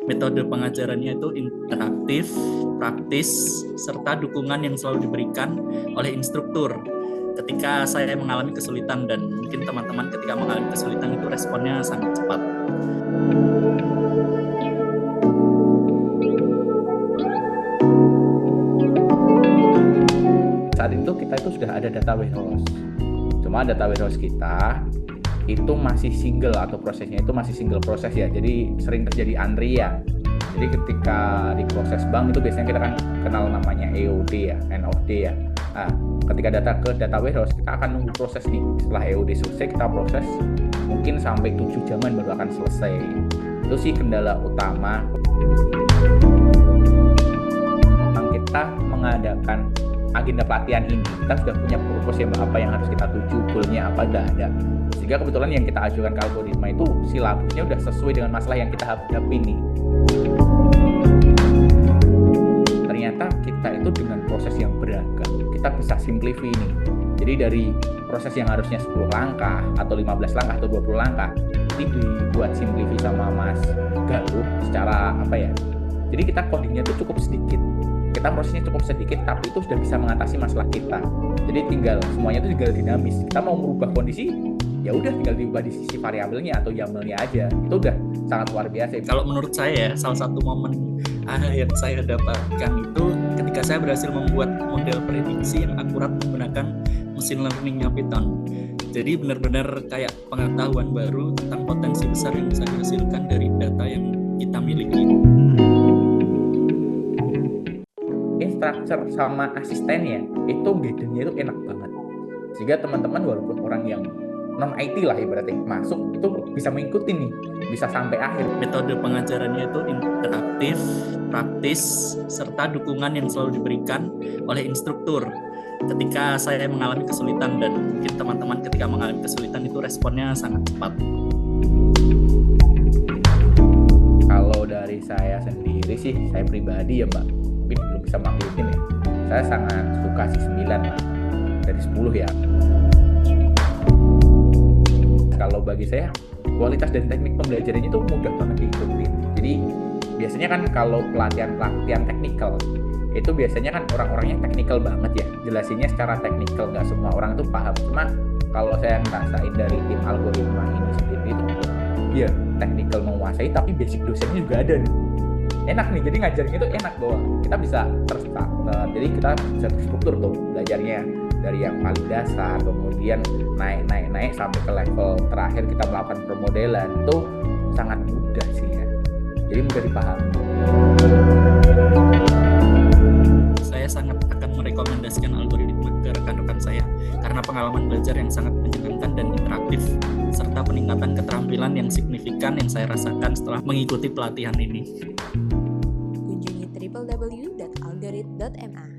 Metode pengajarannya itu interaktif, praktis, serta dukungan yang selalu diberikan oleh instruktur. Ketika saya mengalami kesulitan, dan mungkin teman-teman ketika mengalami kesulitan itu responnya sangat cepat. Saat itu kita itu sudah ada data warehouse. Cuma data warehouse kita itu masih single atau prosesnya itu masih single proses ya. Jadi sering terjadi antrian. Jadi ketika di proses bank itu biasanya kita kan kenal namanya EOD ya, end of day ya. Nah, ketika data ke data warehouse kita akan nunggu proses nih. Setelah EOD selesai kita proses mungkin sampai 7 jaman baru akan selesai. Itu sih kendala utama. Memang kita mengadakan agenda pelatihan ini, kita sudah punya purpose ya, apa yang harus kita tuju, goalnya apa ada. Sehingga kebetulan yang kita ajukan ke algoritma itu silabusnya udah sesuai dengan masalah yang kita hadapi nih. Ternyata kita itu dengan proses yang beragam, kita bisa simplify nih. Jadi dari proses yang harusnya 10 langkah atau 15 langkah atau 20 langkah, ini dibuat simplify sama Mas Galuh secara apa ya? Jadi kita codingnya itu cukup sedikit. Kita prosesnya cukup sedikit, tapi itu sudah bisa mengatasi masalah kita. Jadi semuanya itu tinggal dinamis. Kita mau merubah kondisi, ya udah tinggal diubah di sisi variabelnya atau YAML-nya aja. Itu udah sangat luar biasa. Kalau menurut saya, salah satu momen yang saya dapatkan itu ketika saya berhasil membuat model prediksi yang akurat menggunakan mesin learning-nya Python. Jadi benar-benar kayak pengetahuan baru tentang potensi besar yang bisa dihasilkan dari data yang kita miliki. Structure sama asistennya itu bedanya itu enak banget, sehingga teman-teman walaupun orang yang non IT lah ibaratnya masuk itu bisa mengikuti nih, bisa sampai akhir. Metode pengajarannya itu interaktif, praktis, serta dukungan yang selalu diberikan oleh instruktur. Ketika saya mengalami kesulitan, dan mungkin teman-teman ketika mengalami kesulitan itu responnya sangat cepat. Kalau dari saya sendiri sih, saya pribadi ya Mbak, mungkin belum bisa maklumin ya. Saya sangat suka sih 9 lah dari 10 ya. Kalau bagi saya kualitas dan teknik pembelajarannya itu mudah banget diikutin. Jadi biasanya kan kalau pelatihan teknikal itu biasanya kan orang-orangnya teknikal banget ya, jelasinnya secara teknikal, nggak semua orang itu paham. Cuma kalau saya ngerasain dari tim algoritma ini sendiri itu ya teknikal menguasai, tapi basic dosennya juga ada nih. Enak nih, jadi ngajarinnya itu enak bahwa kita bisa terstruktur, jadi kita bisa terstruktur tuh belajarnya dari yang paling dasar, kemudian naik sampai ke level terakhir kita melakukan permodelan. Itu sangat mudah sih ya, jadi mudah dipahami. Saya sangat akan merekomendasikan algoritma ke rekan-rekan saya karena pengalaman belajar yang sangat menyenangkan dan interaktif, serta peningkatan keterampilan yang signifikan yang saya rasakan setelah mengikuti pelatihan ini. Kunjungi www.algorit.ma